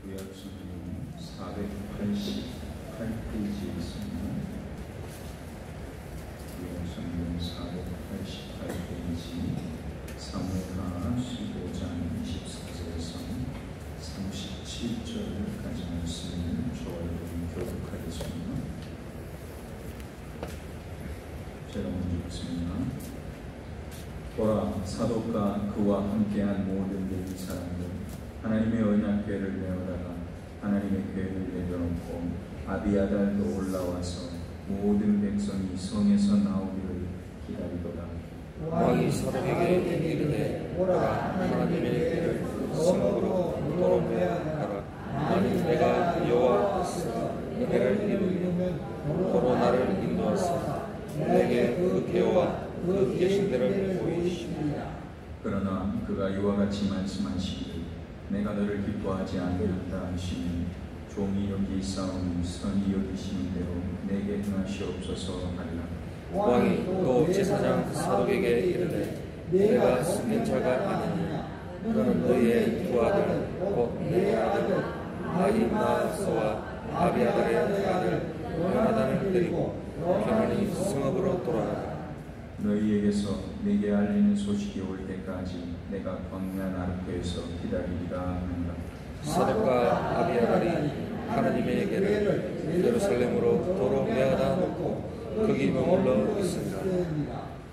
구약성경 488페이지에 있습니다. 구약성경 488페이지 사무엘하 15장 24절에서 37절까지 말씀을 저와 교독하겠습니다. 제가 먼저 읽습니다. 보라, 사독과 그와 함께한 모든 레위 사람들 하나님의 언약궤를 메어다가 하나님의 궤를 내려놓고 아비아달도 올라와서 모든 백성이 성에서 나오기를 기다리더라. 왕이 사독에게 이르되 보라, 하나님의 궤를 성으로 도로매하라. 만일 내가 여호와 앞에서 은혜를 입으면 도로 나를 인도하사 내게 그 궤와 그 계신 데를 보이시리라. 그러나 그가 이와 같이 말씀하시기를 내가 너를 기뻐하지 아니한다 하시니 종이 여기 있사오니 선이 여기시는 대로 내게 행하시옵소서 하리라. 왕이 또 제사장 사독에게 이르되 내가 승인 자가 아니냐. 너는 너희의 두 아들 곧 내 아들 아히마아스와 아비아달의 아들 요나단을 데리고 평안히 성읍으로 돌아가라. 너희에게서 내게 알리는 소식이 올 때까지 내가 광야 나르크에서 기다리리라 하니라. 사독과 아비아달이 하나님의 궤를 예루살렘으로 도로 메어다 놓고 거기 머물러 있으니라.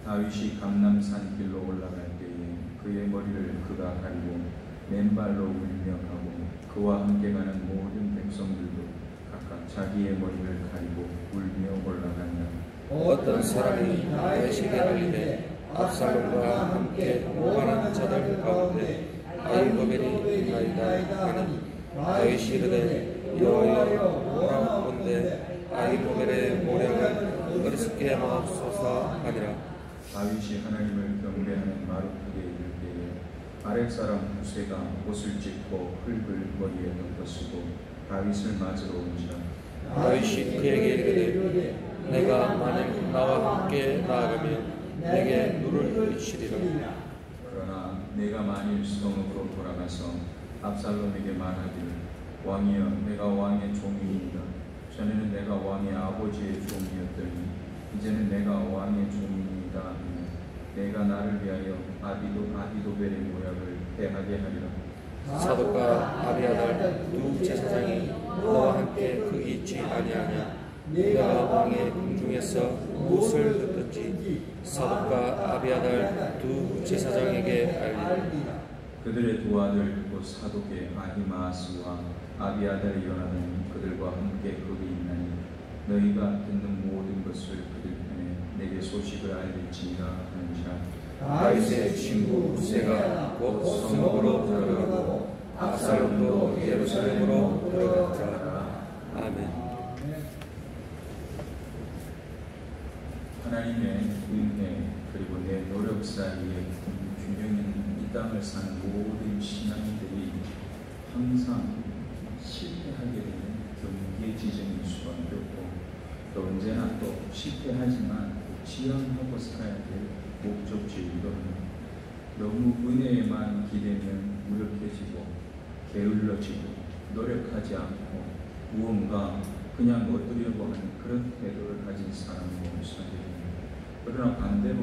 다윗이 감람산 길로 올라갈 때에 그의 머리를 그가 가리고 맨발로 울며 가고 그와 함께 가는 모든 백성들도 각각 자기의 머리를 가리고 울며 올라간다. 어떤 사람이 다윗에게 알리되 압살롬과 함께 모반한 자들 가운데 아히도벨이 있나이다 하니 다윗이 이르되 여호와여 원하건대 아히도벨의 모략을 어리석게 마옵소서 하니라. 다윗이 하나님을 경배하는 마루크에 이를 때에 아랫 사람 후세가 옷을 찢고 흙을 머리에 덮어쓰고 다윗을 맞으러 온지라. 다윗이 그에게 이르되 내가 만일 나와 함께 나아가면 내게 누를 미치리라. 그러나 내가 만일 성읍으로 돌아가서 압살롬에게 말하기를 왕이여 내가 왕의 종이니이다. 전에는 내가 왕의 아버지의 종이었더니 이제는 내가 왕의 종이니이다 하며 내가 나를 위하여 아히도벨의 모략을 패하게 하리라. 사독과 아비아달 두 제사장이 너와 함께 거기 있지 아니하냐. 내가 왕의 궁중에서 무엇을 듣든지 사독과 아비아달 두 제사장에게 알리라. 그들의 두 아들 곧 사독의 아히마아스와 아비아달의 요나단이 그들과 함께 거기 있나니 너희가 듣는 모든 것을 그들 편에 내게 소식을 알릴지니라 하는지라. 다윗의 친구 후세가 곧 성읍으로 들어가고 압살롬도 예루살렘으로 들어갔더라. 아멘. 하나님의 은혜 그리고 내 노력 사이에 균형 있는 이 땅을 사는 모든 신앙인들이 항상 실패하게 되는 경계의 지점일 수밖에 없고 또 언제나 또 실패하지만 지향하고 살아야 될 목적지이기도 합니다. 너무 은혜에만 기대면 무력해지고 게을러지고 노력하지 않고 무언가 그냥 얻으려고 하는 그런 태도를 가진 사람으로 선택됩니다. 그러나 반대로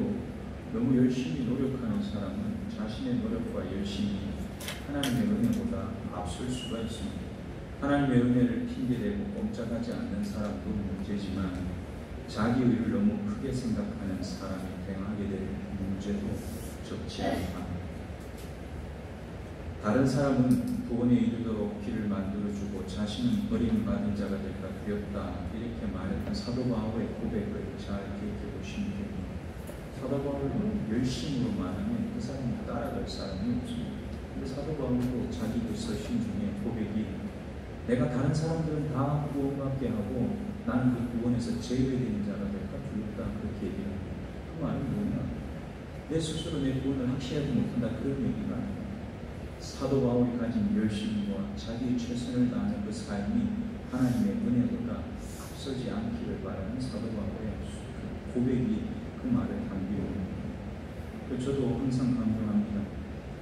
너무 열심히 노력하는 사람은 자신의 노력과 열심이 하나님의 은혜보다 앞설 수가 있습니다. 하나님의 은혜를 핑계대고 꼼짝하지 않는 사람도 문제지만 자기 의를 너무 크게 생각하는 사람이 행하게 될 문제도 적지 않다. 다른 사람은 구원에 이르도록 길을 만들어주고 자신은 버림받은 자가 될까 두렵다 이렇게 말했던 사도 바울의 고백을 잘 기억해 보시면 됩니다. 사도 바울은 열심으로만 하면 그 사람이 따라갈 사람이 없습니다. 근데 사도 바울도 자기 서신 중에 고백이 내가 다른 사람들은 다 구원받게 하고 나는 그 구원에서 제외되는 자가 될까 두렵다 그렇게 얘기합니다. 그 말은 뭐냐? 내 스스로 내 구원을 확실하지 못한다 그런 얘기가 아니에요. 사도 바울이 가진 열심과 자기의 최선을 다하는 그 삶이 하나님의 은혜보다 앞서지 않기를 바라는 사도 바울의 고백이 그 말을 담기고 있습니다. 저도 항상 강조합니다.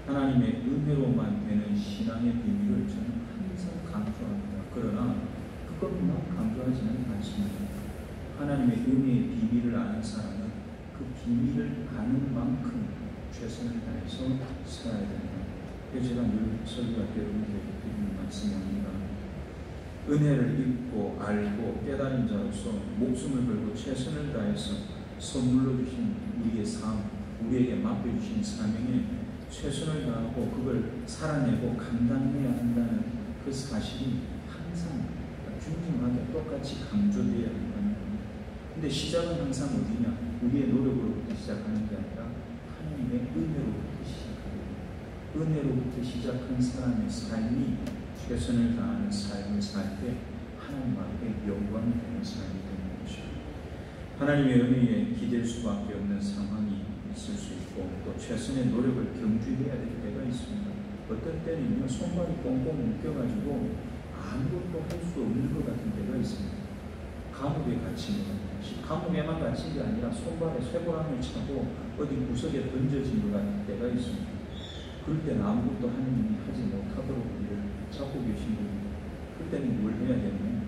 하나님의 은혜로만 되는 신앙의 비밀을 저는 항상 불과하지는 않습니다. 하나님의 은혜의 비밀을 아는 사람은 그 비밀을 아는 만큼 최선을 다해서 살아야 된다. 그래서 제가 늘 설교할 때 여러분들에게 드리는 말씀입니다. 은혜를 입고 알고 깨달은 자로서 목숨을 걸고 최선을 다해서 선물로 주신 우리의 삶, 우리에게 맡겨주신 사명에 최선을 다하고 그걸 살아내고 감당해야 한다는 그 사실이 항상 중요하게 똑같이 강조되어야 한다는 겁니다. 근데 시작은 항상 어디냐? 우리의 노력으로부터 시작하는 게 아니라 하나님의 은혜로부터 시작합니다. 은혜로부터 시작한 사람의 삶이 최선을 다하는 삶을 살 때 하나님 앞에 영광이 되는 삶이 되는 것입니다. 하나님의 은혜에 기댈 수밖에 없는 상황이 있을 수 있고 또 최선의 노력을 경주해야 될 때가 있습니다. 어떤 때는요 손발이 꽁꽁 묶여가지고 아무것도 할 수 없는 것 같은 때가 있습니다. 감옥에 갇힌 것 같아요. 감옥에만 갇힌 게 아니라 손발에 쇠고랑을 차고 어디 구석에 던져진 것 같은 때가 있습니다. 그럴 때는 아무것도 하느님이 하지 못하도록 우리를 잡고 계신 분입니다. 그때는 뭘 해야 되느냐?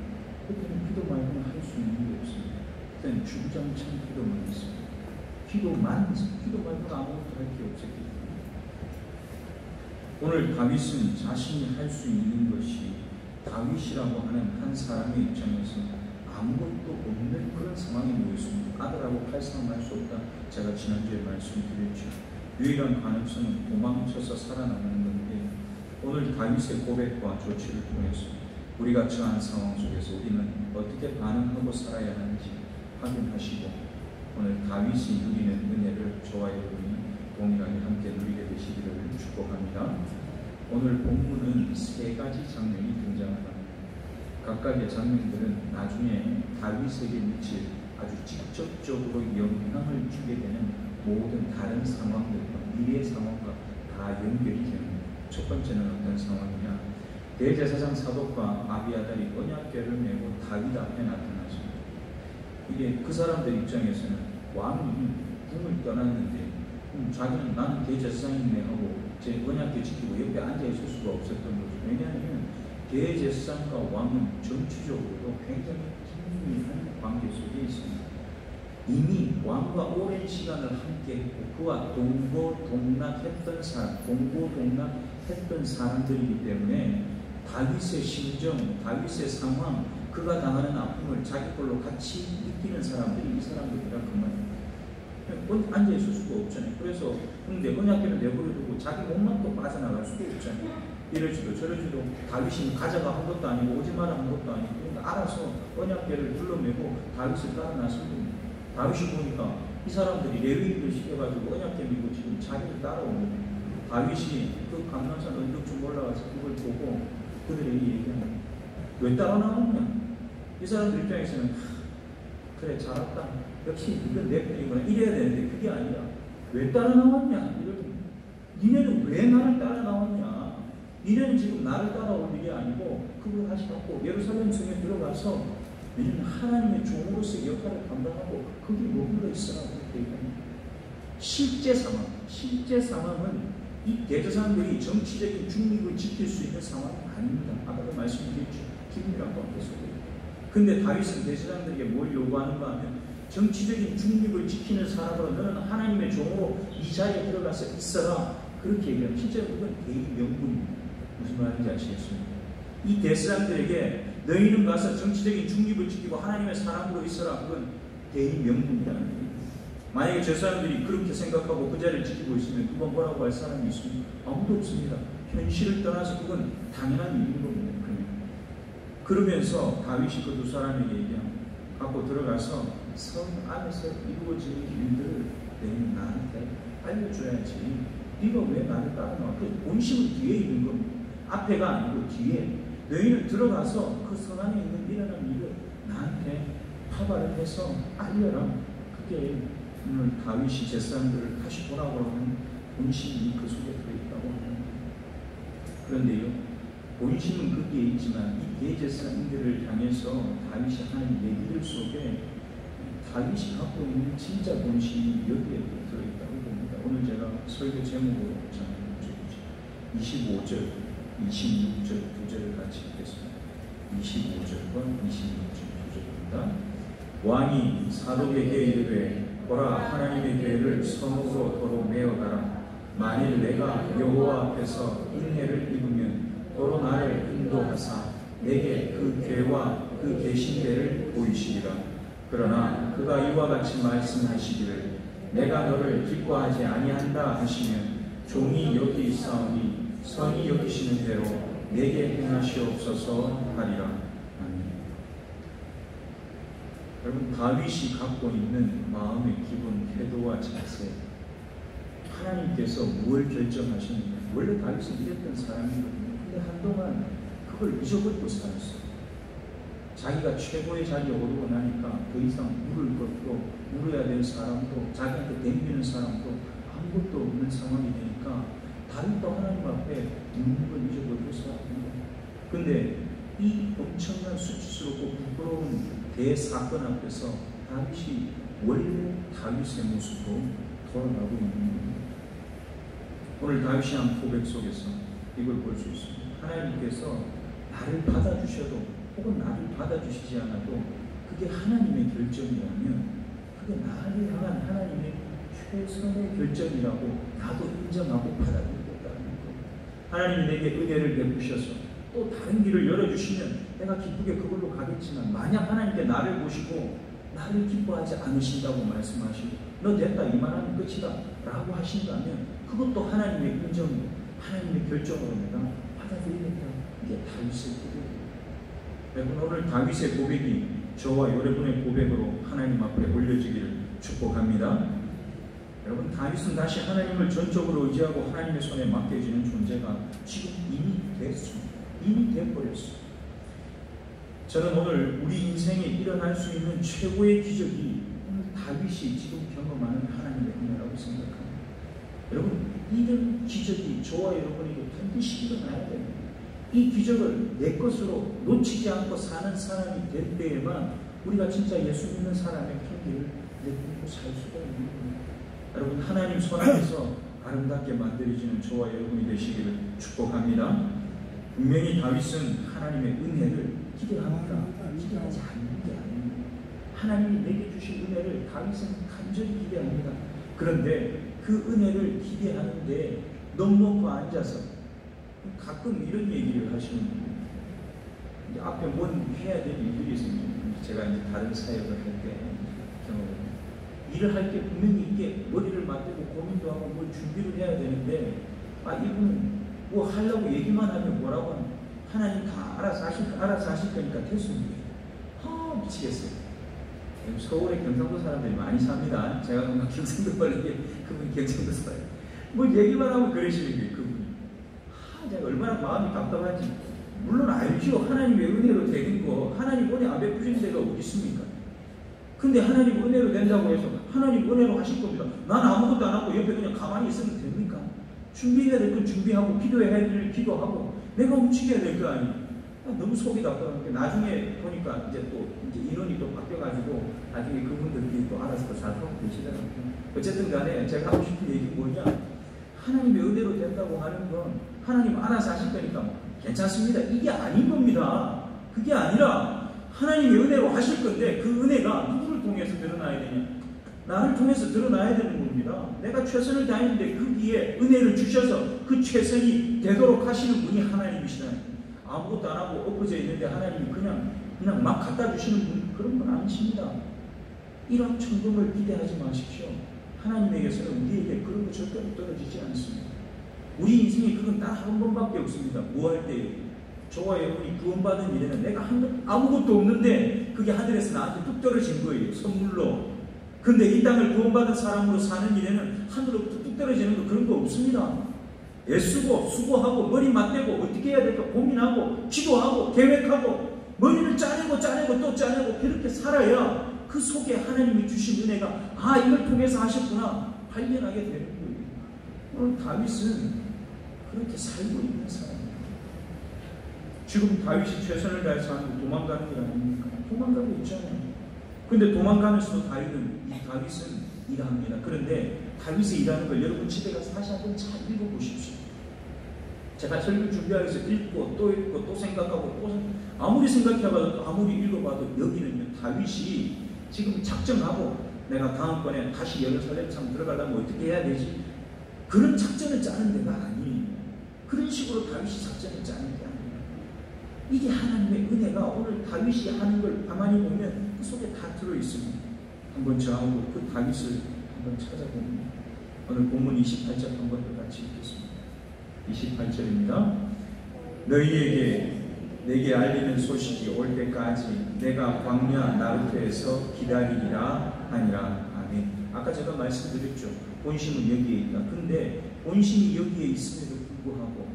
그때는 기도 말고는 할 수 있는 게 없습니다. 그때는 주구장창 기도만 있습니다. 기도만 있습니다. 기도 말고는 아무것도 할 게 없었기 때문에. 오늘 다윗은 자신이 할 수 있는 것이 다윗이라고 하는 한 사람의 입장에서 아무것도 없는 그런 상황에 놓였습니다. 아들하고 칼싸움할 수 없다. 제가 지난주에 말씀드렸죠. 유일한 가능성은 도망쳐서 살아남는 건데 오늘 다윗의 고백과 조치를 통해서 우리가 처한 상황 속에서 우리는 어떻게 반응하고 살아야 하는지 확인하시고 오늘 다윗이 누리는 은혜를 저와 여러분이 동일하게 함께 누리게 되시기를 축복합니다. 오늘 본문은 세 가지 장면이 등장합니다. 각각의 장면들은 나중에 다윗에게 미칠 아주 직접적으로 영향을 주게 되는 모든 다른 상황들과 미래의 상황과 다 연결이 됩니다. 첫 번째는 어떤 상황이냐? 대제사장 사독과 아비아달이 언약궤를 메고 다윗 앞에 나타났습니다. 이게 그 사람들 입장에서는 왕이 궁을 떠났는데 자기는 나는 대제사장이네 하고 제 언약궤 지키고 옆에 앉아있을 수가 없었던 거죠. 왜냐하면 대제사장과 왕은 정치적으로도 굉장히 긴밀한 관계 속에 있습니다. 이미 왕과 오랜 시간을 함께 했고 그와 동고동락했던 사람들이기 때문에 다윗의 심정, 다윗의 상황, 그가 당하는 아픔을 자기 걸로 같이 느끼는 사람들이 이 사람들이라 그 말입니다. 앉아있을 수가 없잖아요. 그래서 근데 언약궤를 내버려두고 자기 몸만 또 빠져나갈 수도 없잖아요. 이러지도 저러지도 다윗이 가져가 한 것도 아니고 오지 마라 한 것도 아니고 그러니까 알아서 언약궤를 둘러매고 다윗을 따라 나섭니다. 다윗이 보니까 이 사람들이 레위인들 시켜가지고 언약궤 밀고 지금 자기를 따라오는 거예요. 다윗이 그 감람산 언덕 좀 올라가서 그걸 보고 그들에게 얘기합니다. 왜 따라 나왔냐? 이 사람들 입장에서는 그래 잘했다. 역시 이건 내 편이구나. 이래야 되는데 그게 아니라 왜 따라 나왔냐? 니네는 왜 나를 따라 나왔냐? 니네는 지금 나를 따라올 일이 아니고 그걸 다시 갖고 예루살렘 성에 들어가서 너희는 하나님의 종으로서의 역할을 감당하고 거기 머물러 있어라. 그렇게 얘기합니다. 실제 상황은 이 대제사장들이 정치적인 중립을 지킬 수 있는 상황이 아닙니다. 아까도 말씀드렸죠. 긴밀한 관계 속에. 근데 다윗은 대제사장들에게 뭘 요구하는가 하면 정치적인 중립을 지키는 사람으로 너는 하나님의 종으로 이 자리에 들어가서 있어라. 그렇게 얘기하면 실제로 그건 대의 명분입니다. 무슨 말인지 아시겠습니까? 이 대제사장들에게 너희는 가서 정치적인 중립을 지키고 하나님의 사람으로 있어라. 그건 대의 명분이라는 얘기입니다. 만약에 저 사람들이 그렇게 생각하고 그 자리를 지키고 있으면 그건 뭐라고 할 사람이 있습니까? 아무도 없습니다. 현실을 떠나서 그건 당연한 일인 겁니다. 그러면서 다윗이 그 두 사람에게 얘기합니다. 갖고 들어가서 성 안에서 이루어지는 일들을 너희는 나한테 알려줘야지. 네가 왜 나를 따라 나와? 그 본심은 뒤에 있는 겁니다. 앞에가 아니고 뒤에. 너희는 들어가서 그 성 안에 있는 일어난 일을 나한테 파발을 해서 알려라. 그게 오늘 다윗이 제사장들을 다시 돌아오라는 본심이 그 속에 들어있다고 합니다. 그런데요, 본심은 거기에 있지만 이 대제사장들을 향해서 다윗이 하는 얘기들 속에 다윗이 갖고 있는 진짜 본심이 여기에 들어있다고 봅니다. 오늘 제가 설교 제목으로 전해드리죠. 25절, 26절 두 절을 같이 읽겠습니다. 25절과 26절 두 절. 합니다. 왕이 사독에게 이르되 보라 하나님의 궤를 성으로 도로 메어가라. 만일 내가 여호와 앞에서 은혜를 입으면 도로 나를 인도하사 내게 그 궤와 그 계신대를 보이시리라. 그러나 그가 이와 같이 말씀하시기를 내가 너를 기뻐하지 아니한다 하시면 종이 여기 있사오니 선이 여기시는 대로 내게 행하시옵소서 하리라. 아멘. 여러분, 다윗이 갖고 있는 마음의 기본 태도와 자세, 하나님께서 무엇을 결정하셨느냐. 원래 다윗은 이랬던 사람이거든요. 근데 한동안 그걸 잊어버리고 살았어요. 자기가 최고의 자리에 오르고 나니까 더 이상 물을 것도 물어야 될 사람도 자기한테 덤비는 사람도 아무것도 없는 상황이 되니까 다윗도 하나님 앞에 묻는 걸 잊어버리고 살았습니다. 근데 이 엄청난 수치스럽고 부끄러운 대사건 앞에서 다윗이 원래 다윗의 모습으로 돌아가고 있는 겁니다. 오늘 다윗이 한 고백 속에서 이걸 볼 수 있습니다. 하나님께서 나를 받아주셔도 혹은 나를 받아주시지 않아도 그게 하나님의 결정이라면 그게 나를 향한 하나님의 최선의 결정이라고 나도 인정하고 받아들이겠다는 거예요. 하나님이 내게 은혜를 베푸셔서 또 다른 길을 열어주시면 내가 기쁘게 그걸로 가겠지만, 만약 하나님께 나를 보시고 나를 기뻐하지 않으신다고 말씀하시고 너 됐다 이만하면 끝이다 라고 하신다면 그것도 하나님의 인정이고 하나님의 결정으로 내가 받아들이겠다. 이게 다윗의 고백이에요. 여러분, 오늘 다윗의 고백이 저와 여러분의 고백으로 하나님 앞에 올려지기를 축복합니다. 여러분, 다윗은 다시 하나님을 전적으로 의지하고 하나님의 손에 맡겨지는 존재가 지금 이미 됐습니다. 이미 돼버렸어요. 저는 오늘 우리 인생에 일어날 수 있는 최고의 기적이 오늘 다윗이 지금 경험하는 하나님의 은혜라고 생각합니다. 여러분, 이런 기적이 저와 여러분에게 반드시 일어나야 됩니다. 이 기적을 내 것으로 놓치지 않고 사는 사람이 될 때에만 우리가 진짜 예수 믿는 사람의 편기를 내딛고 살 수가 있는 겁니다. 여러분, 하나님 손 안에서 아름답게 만들어지는 저와 여러분이 되시기를 축복합니다. 분명히 다윗은 하나님의 은혜를 기대합니다. 기대하지 않는 게 아닙니다. 하나님이 내게 주신 은혜를 다윗은 간절히 기대합니다. 그런데 그 은혜를 기대하는데 넉넉히 앉아서 가끔 이런 얘기를 하시는 분들, 이제 앞에 뭔 해야 될 일들이 있습니다. 제가 이제 다른 사역을 할 때 일을 할 게 분명히 있게 머리를 맞대고 고민도 하고 뭘 준비를 해야 되는데, 이분은 뭐 하려고 얘기만 하면 뭐라고 하면 하나님 다 알아서 하실 거니까 됐습니다. 미치겠어요. 서울에 경상도 사람들이 많이 삽니다. 제가 정말 경상도 말인데 그분이 경상도 사람. 뭐 얘기만 하면 그러시는 거예요. 그분이. 제가 얼마나 마음이 답답한지. 물론 알죠. 하나님의 은혜로 되는 거, 하나님 은혜 안 베푸신 데가 어디 있습니까? 근데 하나님 은혜로 된다고 해서 하나님 은혜로 하실 겁니다. 난 아무것도 안 하고 옆에 그냥 가만히 있으면 됩니까? 준비해야 될 건 준비하고 기도해야 될 일 기도하고 내가 움직여야 될 거 아니에요. 너무 속이 답답한데 나중에 보니까 이제 인원이 또 바뀌어가지고 나중에 그분들끼리 또 알아서 잘 하고 계시더라고요. 어쨌든 간에 제가 하고 싶은 얘기 뭐냐, 하나님의 은혜로 된다고 하는 건 하나님 알아서 하실 거니까 괜찮습니다. 이게 아닌 겁니다. 그게 아니라 하나님의 은혜로 하실 건데 그 은혜가 누구를 통해서 드러나야 되냐? 나를 통해서 드러나야 되는 겁니다. 내가 최선을 다했는데 거기에 은혜를 주셔서 그 최선이 되도록 하시는 분이 하나님이시다. 아무것도 안 하고 엎어져 있는데 하나님이 그냥 막 갖다 주시는 분, 그런 건 아니십니다. 일확천금을 기대하지 마십시오. 하나님에게서는 우리에게 그런 거 절대로 떨어지지 않습니다. 우리 인생에 그건 딱 한 번밖에 없습니다. 뭐 할 때요? 저와 여러분이 구원받은 일에는 내가 아무것도 없는데 그게 하늘에서 나한테 뚝 떨어진 거예요. 선물로. 근데 이 땅을 구원받은 사람으로 사는 일에는 하늘로부터 뚝 떨어지는 거 그런 거 없습니다. 애쓰고 수고하고 머리 맞대고 어떻게 해야 될까 고민하고 기도하고 계획하고 머리를 짜내고 또 짜내고 그렇게 살아야 그 속에 하나님이 주신 은혜가 이걸 통해서 하셨구나 발견하게 되는 거예요. 오늘 다윗은 그렇게 살고 있는 사람입니다. 지금 다윗이 최선을 다해서 하는 도망가는 게 아닙니까? 도망가고 있잖아요. 근데 도망가면서도 다윗은 일합니다. 그런데 다윗이 일하는 걸 여러분 집에 가서 다시 한번 잘 읽어보십시오. 제가 설교 준비하기 위해서 읽고 또 생각하고 또 아무리 생각해봐도 아무리 읽어봐도 여기는요, 다윗이 지금 작정하고 내가 다음번에 다시 예루살렘 들어가려면 어떻게 해야 되지? 그런 작전을 짜는 데가 아니에요. 그런 식으로 다윗이 작전을 짜는 게 아니에요. 이게 하나님의 은혜가 오늘 다윗이 하는 걸 가만히 보면 그 속에 다 들어있습니다. 한번 저하고 그 다윗을 한번 찾아봅니다. 오늘 본문 28절 한번 더 같이 읽겠습니다. 28절입니다. 너희에게 내게 알리는 소식이 올 때까지 내가 광야 나루터에서 기다리리라 하니라. 아멘. 아까 제가 말씀드렸죠. 본심은 여기에 있다. 근데 본심이 여기에 있음에도 불구하고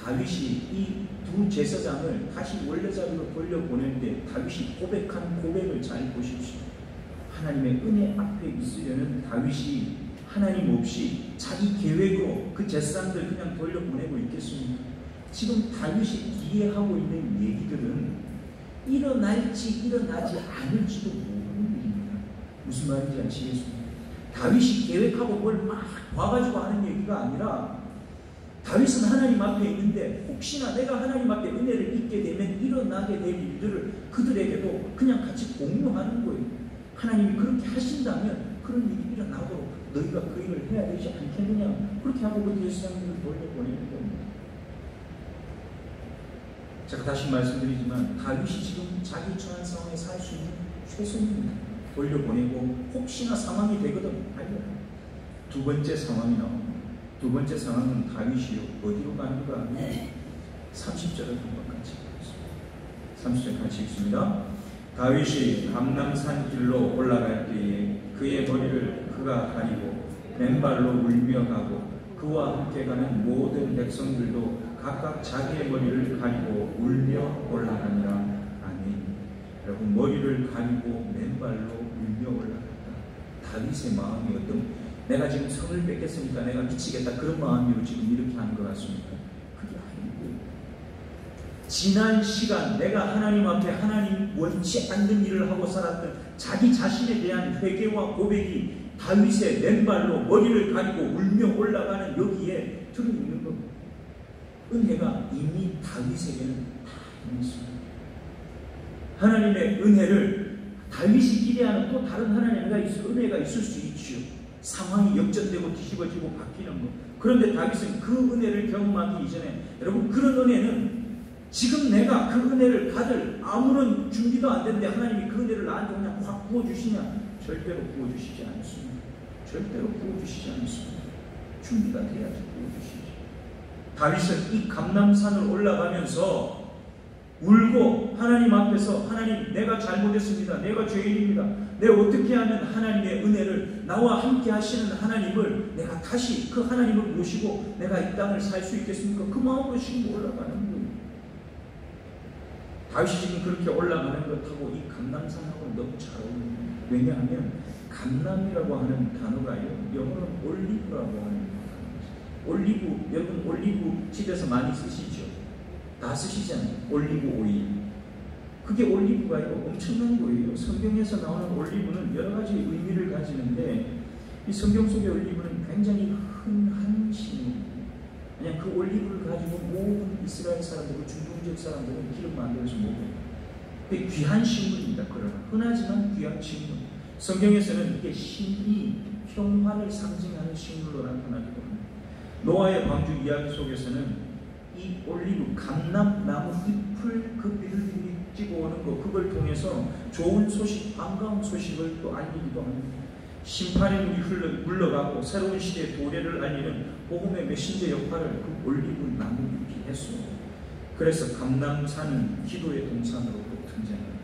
다윗이 이 두 제사장을 다시 원래 자리로 돌려보내는데 다윗이 고백한 고백을 잘 보십시오. 하나님의 은혜 앞에 있으려는 다윗이 하나님 없이 자기 계획으로 그 제사장들 그냥 돌려보내고 있겠습니까? 지금 다윗이 이해하고 있는 얘기들은 일어날지 일어나지 않을지도 모르는 일입니다. 무슨 말인지 아시겠습니까? 다윗이 계획하고 뭘 막 와가지고 하는 얘기가 아니라 다윗은 하나님 앞에 있는데 혹시나 내가 하나님 앞에 은혜를 입게 되면 일어나게 될 일들을 그들에게도 그냥 같이 공유하는 거예요. 하나님이 그렇게 하신다면 그런 일이 일어나도록 너희가 그 일을 해야 되지 않겠느냐, 그렇게 하고 그 제사장들을 돌려보내는 겁니다. 제가 다시 말씀드리지만 다윗이 지금 자기 처한 상황에 살 수 있는 최선입니다. 돌려보내고 혹시나 상황이 되거든 알려요. 두 번째 상황이 나옵니다. 두 번째 상황은 다윗이요 어디로 가는가 하면 30절을 한번 같이 보겠습니다. 30절 같이 읽습니다. 다윗이 감람산 길로 올라갈 때에 그의 머리를 그가 가리고 맨발로 울며 가고 그와 함께 가는 모든 백성들도 각각 자기의 머리를 가리고 울며 올라가니라. 아멘. 여러분, 머리를 가리고 맨발로 울며 올라갔다. 다윗의 마음이 어떤, 내가 지금 성을 뺏겼으니까 내가 미치겠다 그런 마음으로 지금 이렇게 하는 것 같습니까? 그게 아니고 지난 시간 내가 하나님 앞에 하나님 원치 않는 일을 하고 살았던 자기 자신에 대한 회개와 고백이 다윗의 맨발로 머리를 가리고 울며 올라가는 여기에 들어있는 겁니다. 은혜가 이미 다윗에게는 다 있습니다. 하나님의 은혜를 다윗이 기대하는 또 다른 하나님의 은혜가 있을 수 있죠. 상황이 역전되고 뒤집어지고 바뀌는 것. 그런데 다윗은 그 은혜를 경험하기 이전에, 여러분, 그런 은혜는 지금 내가 그 은혜를 받을 아무런 준비도 안 됐는데 하나님이 그 은혜를 나한테 그냥 확 부어주시냐? 절대로 부어주시지 않습니다. 절대로 부어주시지 않습니다. 준비가 돼야지 부어주시지. 다윗은 이 감람산을 올라가면서 울고 하나님 앞에서, 하나님, 내가 잘못했습니다. 내가 죄인입니다. 내가 어떻게 하면 하나님의 은혜를, 나와 함께 하시는 하나님을 내가 다시 그 하나님을 모시고 내가 이 땅을 살 수 있겠습니까? 그 마음으로 지금 올라가는 거예요. 다윗이 지금 그렇게 올라가는 것하고 이 감람산하고 너무 잘 어울립니다. 왜냐하면 감람이라고 하는 단어가요, 영어로는 올리브라고 하는 단어입니다. 올리브, 여러분 올리브 집에서 많이 쓰시죠? 다 쓰시잖아요. 올리브 오일. 그게 올리브가요 엄청난 거예요. 성경에서 나오는 올리브는 여러 가지 의미를 가지는데 이 성경 속의 올리브는 굉장히 흔한 식물입니다. 그냥 그 올리브를 가지고 모든 이스라엘 사람들, 중동지역 사람들은 기름 만들어서 먹어요. 근데 귀한 식물입니다. 그러나 흔하지만 귀한 식물. 성경에서는 이게 신이 평화를 상징하는 식물로 나타나기도 합니다. 노아의 방주 이야기 속에서는 이 올리브, 감람나무 잎을 그 비둘기들이 찍어 오는 것, 그걸 통해서 좋은 소식, 반가운 소식을 또 알리기도 합니다. 심판의 물이 물러가고 새로운 시대의 도래를 알리는 복음의 메신저 역할을 그 올리브 나무 잎이 했어요. 그래서 감람산은 기도의 동산으로 등장합니다.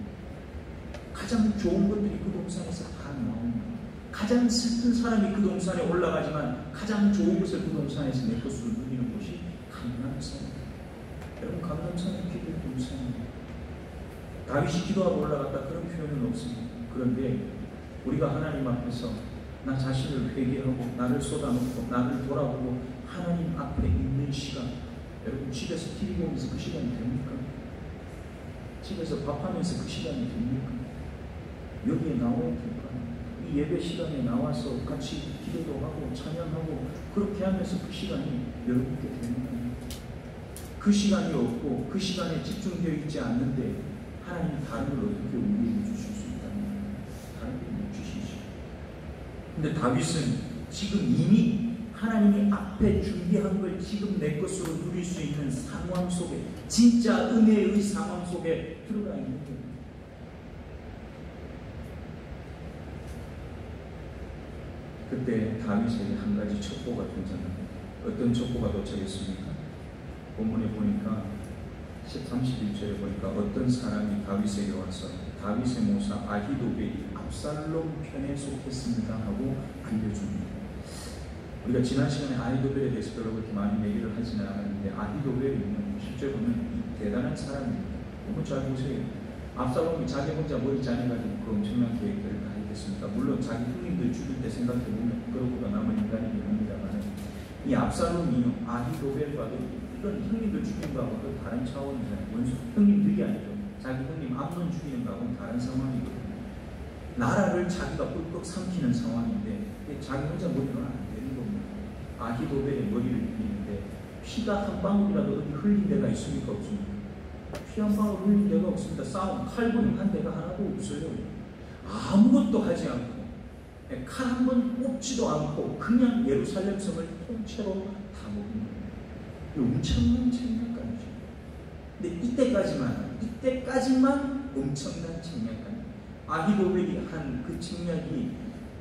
가장 좋은 것들이 그 동산에서 다 나옵니다. 가장 슬픈 사람이 그 동산에 올라가지만 가장 좋은 것을 그 동산에서 내 것으로 누리는 곳이 감람산입니다. 여러분, 감람산은 기도의 동산입니다. 다윗이 기도하고 올라갔다 그런 표현은 없습니다. 그런데 우리가 하나님 앞에서 나 자신을 회개하고 나를 쏟아놓고 나를 돌아보고 하나님 앞에 있는 시간, 여러분 집에서 TV 보면서 그 시간이 됩니까? 집에서 밥하면서 그 시간이 됩니까? 여기에 나와야 될까요? 이 예배 시간에 나와서 같이 기도도 하고 찬양하고 그렇게 하면서 그 시간이 여러분께 되는 겁니다. 그 시간이 없고 그 시간에 집중되어 있지 않는데 하나님이 다른 걸 어떻게 우리에게 주실 수 있다는 다른 걸 못 주시죠. 근데 다윗은 지금 이미 하나님이 앞에 준비한 걸 지금 내 것으로 누릴 수 있는 상황 속에, 진짜 은혜의 상황 속에 들어가 있는 거예요. 그때 다윗에게 한 가지 첩보가 등장합니다. 어떤 첩보가 도착했습니까? 본문에 보니까 31절에 보니까 어떤 사람이 다윗에게 와서 다윗의 모사 아히도벨이 압살롬 편에 속했습니다 하고 알려줍니다. 우리가 지난 시간에 아히도벨에 대해서 별로 그렇게 많이 얘기를 하지는 않았는데 아히도벨은 실제로는 대단한 사람입니다. 너무 잘 보세요. 압살롬이 자기 혼자 머리 짜내가지고 그 엄청난 계획들을 다 했겠습니까? 물론 자기 형님들 죽일 때 생각해보면 그러고도 남은 인간이긴 합니다만 이 압살롬이 아히도벨과도 이런 형님들 죽인 거하고도 다른 차원이잖아요. 원수 형님들이 아니죠. 자기 형님 암론 죽이는 거하고는 다른 상황이거든요. 나라를 자기가 꿀꺽 삼키는 상황인데 자기 혼자 머리는 안 되는 겁니다. 아히도벨의 머리를 빌리는데 피가 한 방울이라도 어디 흘린 데가 있습니까? 없습니까? 피 한 방울 흘린 데가 없습니다. 싸움 칼군이 한 데가 하나도 없어요. 아무것도 하지 않고 칼 한 번 뽑지도 않고 그냥 예루살렘 성을 통째로 다 먹는 거예요. 엄청난 책략감이죠. 근데 이때까지만 엄청난 책략감. 아히도벨이 한 그 책략이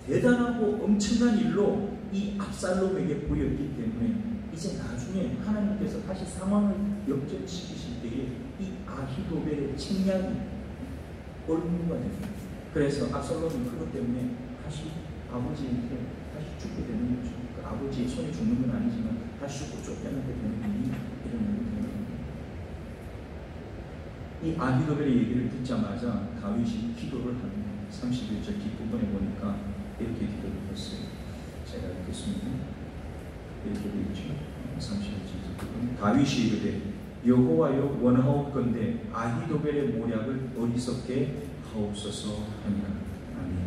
대단하고 엄청난 일로 이 압살롬에게 보였기 때문에 이제 나중에 하나님께서 다시 상황을 역전시키실 때에 이 아히도벨의 책략이 올무가 됩니다. 그래서 압살롬이 그것 때문에 다시 아버지한테 다시 죽게 되는 거죠. 그 아버지의 손에 죽는 건 아니지만 다시 죽고 쫓겨나게 되는 일이 일어나게 되는 겁니다. 이 아히도벨의 얘기를 듣자마자 다윗이 기도를 합니다. 31절 뒷부분에 보니까 이렇게 기도를 했어요. 제가 읽겠습니다. 이렇게 되어 있죠. 31절 뒷부분. 다윗이 이르되 여호와여 원하옵건대 아히도벨의 모략을 어리석게 하옵소서 하니라. 아멘.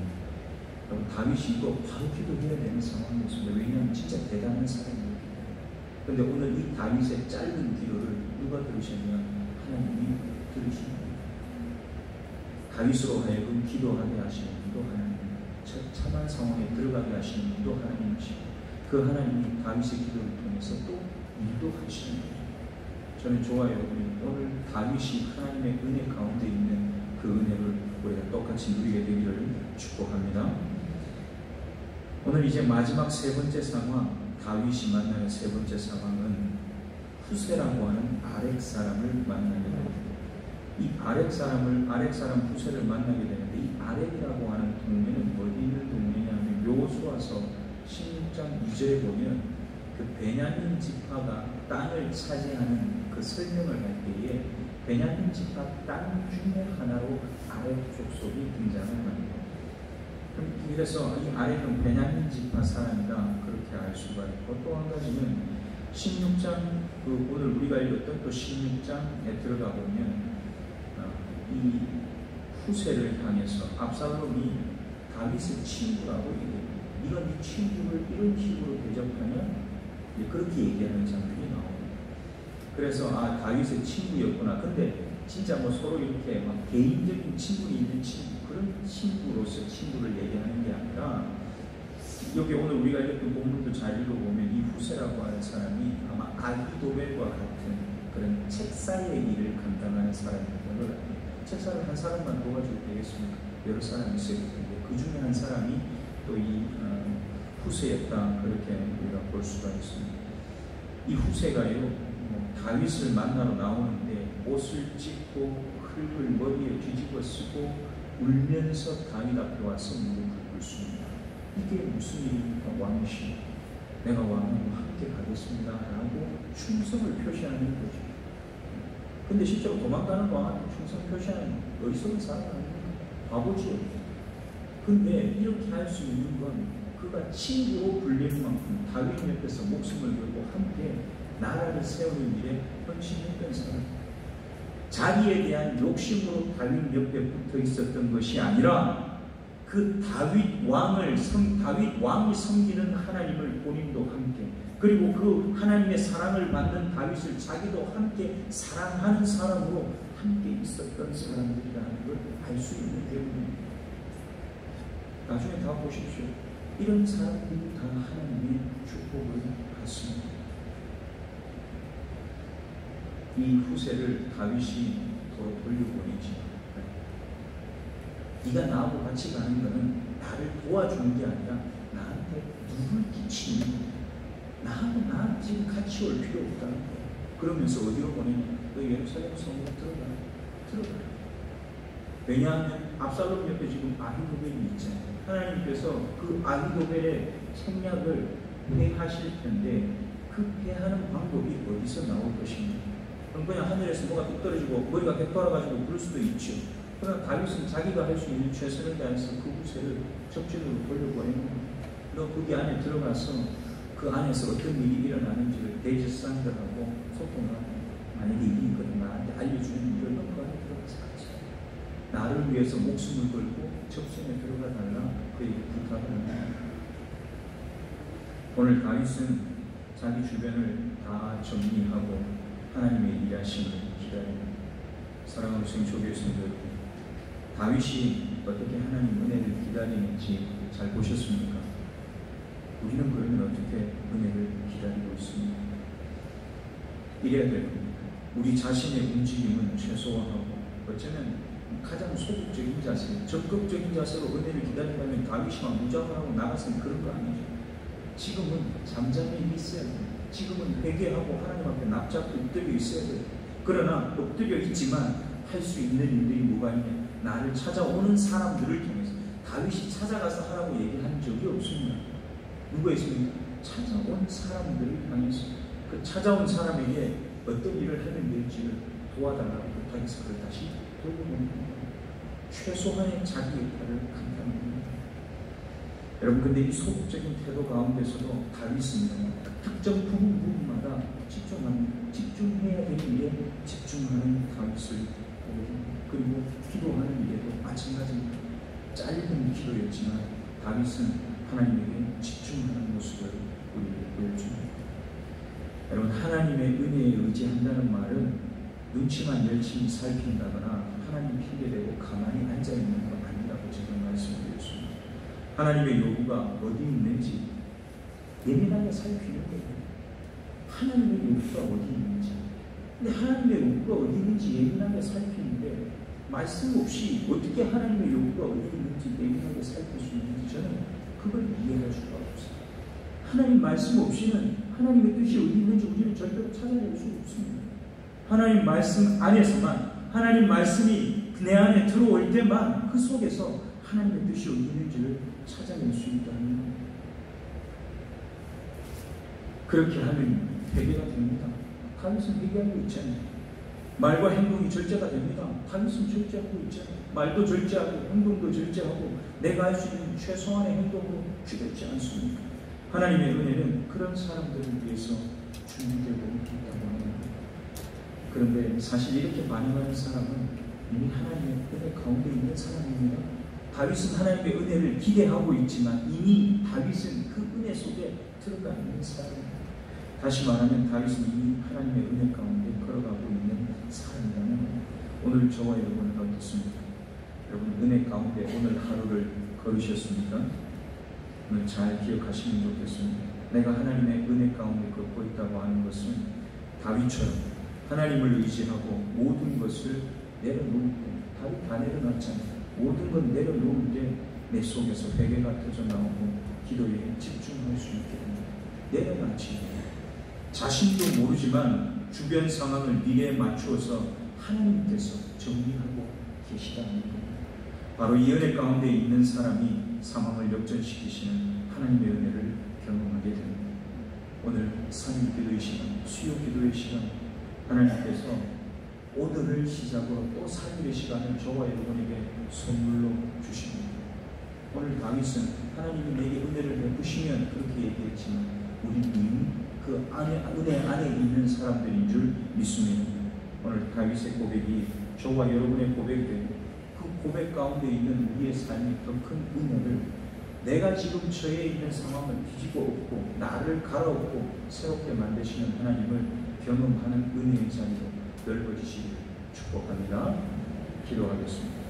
여러분 다윗이 이거 바로 기도해야 되는 상황이었습니다. 왜냐하면 진짜 대단한 사람이었기 때문에. 그런데 오늘 이 다윗의 짧은 기도를 누가 들으셨냐? 하나님이 들으십니다. 다윗으로 하여금 기도하게 하시는 분도 하나님, 처참한 상황에 들어가게 하시는 분도 하나님이시고 그 하나님이 다윗의 기도를 통해서 또 인도하시는 거예요. 저는 좋아요. 오늘 다윗이 하나님의 은혜 가운데 있는 그 은혜를 우리가 똑같이 누리게 되기를 축복합니다. 오늘 이제 마지막 세 번째 상황, 다윗이 만나는 세 번째 상황은 후세라고 하는 아렉 사람을 만나게 됩니다. 이 아렉 사람 후세를 만나게 되는데 이 아렉이라고 하는 동네는 어디 있는 동네냐면 여호수아서 16장 2절에 보면 그 베냐민 지파가 땅을 차지하는 그 설명을 할 때에 베냐민 지파 땅 중에 하나로 아렉 족속이 등장을 합니다. 그래서 이 아렉은 베냐민 지파 사람이다 그렇게 알 수가 있고 또 한 가지는 16장 오늘 우리가 읽었던 또 16장에 들어가 보면 이 후세를 향해서 압살롬이 다윗의 친구라고 얘기합니다. 이런 이 친구를 이런 식으로 대접하면 그렇게 얘기하는 장면이 나옵니다. 그래서 다윗의 친구였구나. 근데 진짜 뭐 서로 이렇게 막 개인적인 친분이 있는 친구, 그런 친구로서 친구를 얘기하는 게 아니라 여기 오늘 우리가 읽었던 본문도 잘 읽어보면 이 후세라고 하는 사람이 아마 아히도벨과 같은 그런 책사의 일을 감당하는 사람이라는 걸 압니다. 책사를 한 사람만 도와주면 되겠습니까? 여러 사람이 있을 텐데 그 중에 한 사람이 또 이 후세였다 그렇게 우리가 볼 수가 있습니다. 이 후세가요 다윗을 만나러 나오는데 옷을 찢고 흙을 머리에 뒤집어 쓰고 울면서 다윗 앞에 와서 무릎을 꿇습니다. 이게 무슨 일입니까? 왕이시여 내가 왕과 함께 가겠습니다 라고 충성을 표시하는 거죠. 근데 실제로 도망가는 왕한테 충성 표시하는 어리석은 사람 아닙니까? 바보지요. 근데 이렇게 할 수 있는 건 그가 친구로 불리는 만큼 다윗 옆에서 목숨을 걸고 함께 나라를 세우는 일에 헌신했던 사람. 자기에 대한 욕심으로 다윗 옆에 붙어 있었던 것이 아니라 그 다윗 왕을 섬기는 하나님을 본인도 함께 그리고 그 하나님의 사랑을 받는 다윗을 자기도 함께 사랑하는 사람으로 함께 있었던 사람들이라는 걸 알 수 있는 때문입니다. 나중에 다 보십시오. 이런 사람들이 다 하나님의 축복을 받습니다. 이 후세를 다윗이 돌려보내지. 네가 나하고 같이 가는 것은 나를 도와주는 게 아니라 나한테 누를 끼치는 거야. 나하고 지금 같이 올 필요 없다는 거야. 그러면서 어디로 보내냐? 너 예루살렘 성으로 들어가. 왜냐하면 압살롬 옆에 지금 아히도벨이 있잖아요. 하나님께서 그 아히도벨의 생략을 폐하실 텐데 그 폐하는 방법이 어디서 나올 것입니까? 그럼 그냥 하늘에서 뭐가 뚝 떨어지고 머리가 백 돌아가지고 그럴 수도 있죠. 그러나 다윗은 자기가 할 수 있는 최선을 다해서 그 후세를 적진으로 돌려보내는 거예요. 너 거기 안에 들어가서 그 안에서 어떤 일이 일어나는지를 대제사장들하고 소통을 하고 만약에 일이 있거든 나한테 알려주는 일을 너 그 안에 들어가서 같이 나를 위해서 목숨을 걸고 적진에 들어가 달라 그에게 부탁을 합니다. 오늘 다윗은 자기 주변을 다 정리하고 하나님의 일하심을 기다립니다. 사랑하는 성교회 성도 여러분, 다윗이 어떻게 하나님 은혜를 기다리는지 잘 보셨습니까? 우리는 그러면 어떻게 은혜를 기다리고 있습니까? 이래야 될 겁니다. 우리 자신의 움직임은 최소화하고 어쩌면 가장 소극적인 자세, 적극적인 자세로 은혜를 기다린다면 다윗이만 무장하고 나가서는 그런 거 아니죠. 지금은 잠잠히 있어야 돼요. 지금은 회개하고 하나님 앞에 납작도 엎드려 있어야 돼요. 그러나 엎드려 있지만 할 수 있는 일들이 뭐가 있냐? 나를 찾아오는 사람들을 통해서 다윗이 찾아가서 하라고 얘기한 적이 없습니다. 누가 있습니까? 찾아온 사람들을 향해서 그 찾아온 사람에게 어떤 일을 하면 될지를 도와달라고 부탁해서 그걸 다시 돌려보는 겁니다. 최소한의 자기 역할을 한다는 겁니다. 여러분, 근데 이 소극적인 태도 가운데서도 다윗은 특정 부분마다 집중해야 될 일에 집중하는 다윗을 그리고 기도하는 일에도 마찬가지입니다. 짧은 기도였지만 다윗은 하나님에게 집중하는 모습을 우리에게 보여줍니다. 여러분, 하나님의 은혜에 의지한다는 말은 눈치만 열심히 살핀다거나 하나님 핑계대고 가만히 앉아있는 건 아니라고 제가 말씀드렸습니다. 하나님의 요구가 어디 있는지 예민하게 살피는 거예요. 하나님의 요구가 어디 있는지. 근데 하나님의 요구가 어디 있는지 예민하게 살피는데 말씀 없이 어떻게 하나님의 요구가 어디 있는지 예민하게 살필 수 있는지 저는 그걸 이해할 수가 없어요. 하나님 말씀 없이는 하나님의 뜻이 어디 있는지 우리는 절대로 찾아낼 수 없습니다. 하나님 말씀 안에서만, 하나님 말씀이 내 안에 들어올 때만 그 속에서 하나님의 뜻이 어디 있는지를 찾아낼 수 있다는 겁니다. 그렇게 하면 회개가 됩니다. 다윗은 회개하고 있잖아요. 말과 행동이 절제가 됩니다. 다윗은 절제하고 있잖아요. 말도 절제하고 행동도 절제하고 내가 할 수 있는 최소한의 행동으로 주겠지 않습니까? 하나님의 은혜는 그런 사람들을 위해서 준비되고 있다고 합니다. 그런데 사실 이렇게 반응하는 사람은 이미 하나님의 은혜 가운데 있는 사람입니다. 다윗은 하나님의 은혜를 기대하고 있지만 이미 다윗은 그 은혜 속에 들어가 있는 사람입니다. 다시 말하면 다윗은 이미 하나님의 은혜 가운데 걸어가고 있는 사람이라면 오늘 저와 여러분은 어떻습니까? 여러분 은혜 가운데 오늘 하루를 걸으셨습니까? 오늘 잘 기억하시면 좋겠습니다. 내가 하나님의 은혜 가운데 걷고 있다고 하는 것은 다윗처럼 하나님을 의지하고 모든 것을 내려놓을 때, 다윗 다 내려놨잖아요. 모든 것 내려놓을 때 내 속에서 회개가 터져나오고 기도에 집중할 수 있게 됩니다. 내려놨지. 자신도 모르지만 주변 상황을 미래에 맞추어서 하나님께서 정리하고 계시다는 겁니다. 바로 이 은혜 가운데 있는 사람이 상황을 역전시키시는 하나님의 은혜를 경험하게 됩니다. 오늘 3일 기도의 시간, 수요 기도의 시간, 하나님께서 오늘을 시작으로 또 3일의 시간을 저와 여러분에게 선물로 주십니다. 오늘 다윗은 하나님이 내게 은혜를 베푸시면 그렇게 얘기했지만 우리는 이미 그 은혜 안에 있는 사람들인 줄 믿습니다. 오늘 다윗의 고백이 저와 여러분의 고백이 되고 그 고백 가운데 있는 우리의 삶이 더 큰 은혜를 내가 지금 처해 있는 상황을 뒤집어 엎고 나를 갈아엎고 새롭게 만드시는 하나님을 경험하는 은혜의 자리로 넓어지시기를 축복합니다. 기도하겠습니다.